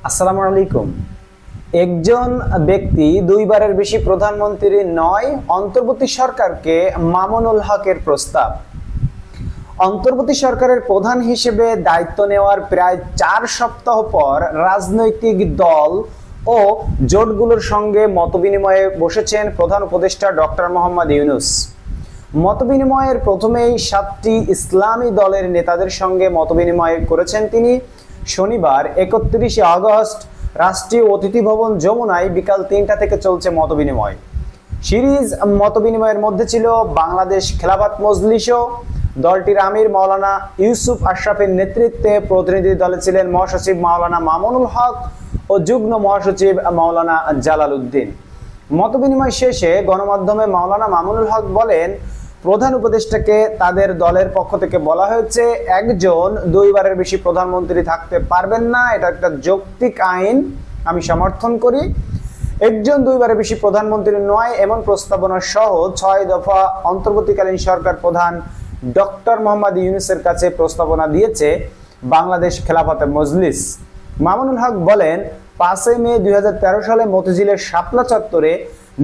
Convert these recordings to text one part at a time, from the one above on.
আসসালামু আলাইকুম। একজন ব্যক্তি দুইবারের বেশি প্রধানমন্ত্রী নয়, অন্তর্বর্তী সরকারকে মামুনুল হকের প্রস্তাব। অন্তর্বর্তী সরকারের প্রধান হিসেবে দায়িত্ব নেওয়ার প্রায় 4 সপ্তাহ পর রাজনৈতিক দল ও জোটগুলোর সঙ্গে মতবিনিময়ে বসেছেন প্রধান উপদেষ্টা ডক্টর মোহাম্মদ ইউনূস। মতবিনিময়ের প্রথমেই 7টি ইসলামী দলের নেতাদের সঙ্গে মতবিনিময় করেছেন তিনি। শনিবার 31শে আগস্ট রাষ্ট্রীয় অতিথি ভবন যমুনায় বিকাল 3টা থেকে চলছে মতবিনিময়। সিরিজ মতবিনিময়ের মধ্যে ছিল বাংলাদেশ খেলাফত মজলিসও। দলটির আমির মাওলানা ইউসুফ আশরাফের নেতৃত্বে প্রতিনিধি দলে ছিলেন মহাসচিব মাওলানা মামুনুল হক ও যুগ্ম মহাসচিব মাওলানা জালাল উদ্দিন। মতবিনিময় শেষে গণমাধ্যমে মাওলানা মামুনুল হক বলেন, প্রধান উপদেষ্টাকে তাদের দলের পক্ষ থেকে বলা হয়েছে একজন দুইবারের বেশি প্রধানমন্ত্রী থাকতে পারবেন না, এটা একটা যৌক্তিক আইন, আমি সমর্থন করি। একজন দুইবারের বেশি প্রধানমন্ত্রী নয় এমন প্রস্তাবনা সহ 6 দফা অন্তর্বর্তীকালীন সরকার প্রধান ডক্টর মোহাম্মদ ইউনূসের কাছে প্রস্তাবনা দিয়েছে বাংলাদেশ খেলাফত মজলিস। মামুনুল হক বলেন, 5 মে 2013 সালে মতিঝিলের শাপলা চত্বরে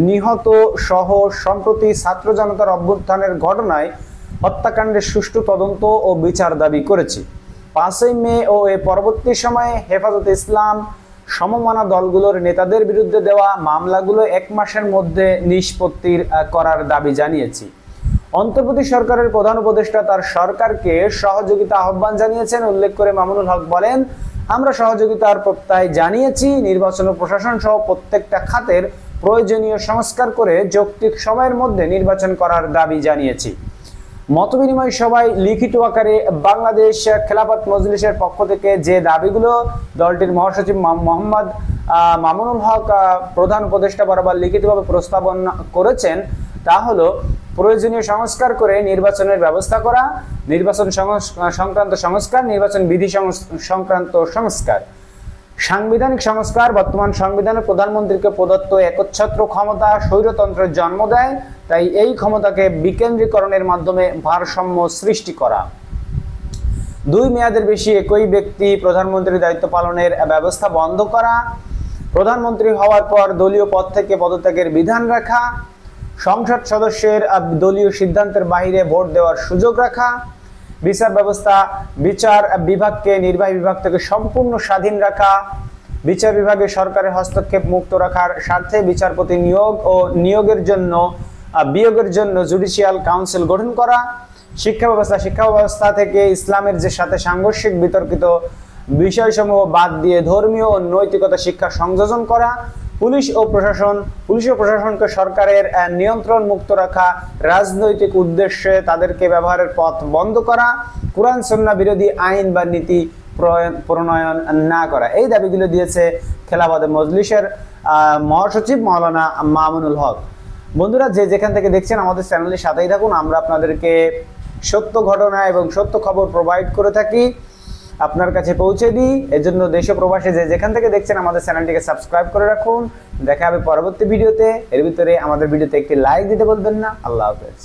নিহত সহ সম্প্রতি ছাত্র জনতার অভ্যুত্থানের ঘটনায় হত্যাকাণ্ডের সুষ্ঠু তদন্ত ও বিচার দাবি করেছি। 5 মে ও এর পরবর্তী সময়ে হেফাজতে ইসলাম সমমনা দলগুলোর নেতাদের বিরুদ্ধে দেওয়া মামলাগুলো 1 মাসের মধ্যে নিষ্পত্তি করার দাবি জানিয়েছি। অন্তর্বর্তী সরকারের প্রধান উপদেষ্টা তার সরকারকে সহযোগিতা আহ্বান জানিয়েছেন। উল্লেখ করে মামুনুল হক বলেন, আমরা সহযোগিতার প্রত্যয় জানিয়েছি। নির্বাচন ও প্রশাসন সহ প্রত্যেকটা খাতের প্রয়োজনীয় সংস্কার করে যৌক্তিক সময়ের মধ্যে নির্বাচন করার দাবি জানিয়েছি। মতবিনিময় সভায় লিখিত আকারে বাংলাদেশ খেলাফত মজলিসের পক্ষ থেকে যে দাবিগুলো দলটির মহাসচিব মোহাম্মদ মামুনুল হক প্রধান উপদেষ্টা বরাবর লিখিতভাবে প্রস্তাবন করেছেন তা হলো প্রয়োজনীয় সংস্কার করে নির্বাচনের ব্যবস্থা করা, নির্বাচন সংক্রান্ত সংস্কার, নির্বাচন বিধি সংক্রান্ত সংস্কার, সাংবিধানিক সংস্কার। বর্তমান সংবিধানে প্রধানমন্ত্রীকে প্রদত্ত একচ্ছত্র ক্ষমতা স্বৈরতন্ত্রের জন্ম দেয়, তাই এই ক্ষমতাকে বিকেন্দ্রীকরণের মাধ্যমে ভারসাম্য সৃষ্টি করা। 2 মেয়াদের বেশি একই ব্যক্তি প্রধানমন্ত্রীর দায়িত্ব পালনের ব্যবস্থা বন্ধ করা, প্রধানমন্ত্রী হওয়ার পর দলীয় পদ থেকে পদত্যাগের বিধান রাখা, সংসদ সদস্যের দলীয় সিদ্ধান্তের বাইরে ভোট দেওয়ার সুযোগ রাখা, বিচার ব্যবস্থা বিচার বিভাগকে নির্বাহী বিভাগ থেকে সম্পূর্ণ স্বাধীন রাখা, বিচার বিভাগে সরকারের হস্তক্ষেপ মুক্ত রাখার স্বার্থে বিচারপতি নিয়োগ ও বিয়োগের জন্য জুডিশিয়াল কাউন্সিল গঠন করা, শিক্ষা ব্যবস্থা থেকে ইসলামের যে সাথে সাংঘর্ষিক বিতর্কিত বিষয়সমূহ বাদ দিয়ে ধর্মীয় ও নৈতিকতা শিক্ষা সংযোজন করা, পুলিশ ও প্রশাসনকে সরকারের নিয়ন্ত্রণ মুক্ত রাখা, রাজনৈতিক উদ্দেশ্যে তাদেরকে ব্যবহারের পথ বন্ধ করা, কুরআন সুন্নাহ বিরোধী আইন বা নীতি প্রণয়ন না করা। এই দাবিগুলো দিয়েছে খেলাফত মজলিসের মহাসচিব মাওলানা মামুনুল হক। বন্ধুরা, যে যেখান থেকে দেখছেন আমাদের চ্যানেলের সাথেই থাকুন। আমরা আপনাদেরকে সত্য ঘটনা এবং সত্য খবর প্রোভাইড করে থাকি, আপনার কাছে পৌঁছে দিই। এজন্য দেশ ও প্রবাসে যে যেখান থেকে দেখছেন আমাদের চ্যানেলটিকে সাবস্ক্রাইব করে রাখুন। দেখা হবে পরবর্তী ভিডিওতে। এর ভিতরে আমাদের ভিডিওতে একটি লাইক দিতে বলবেন না। আল্লাহ হাফেজ।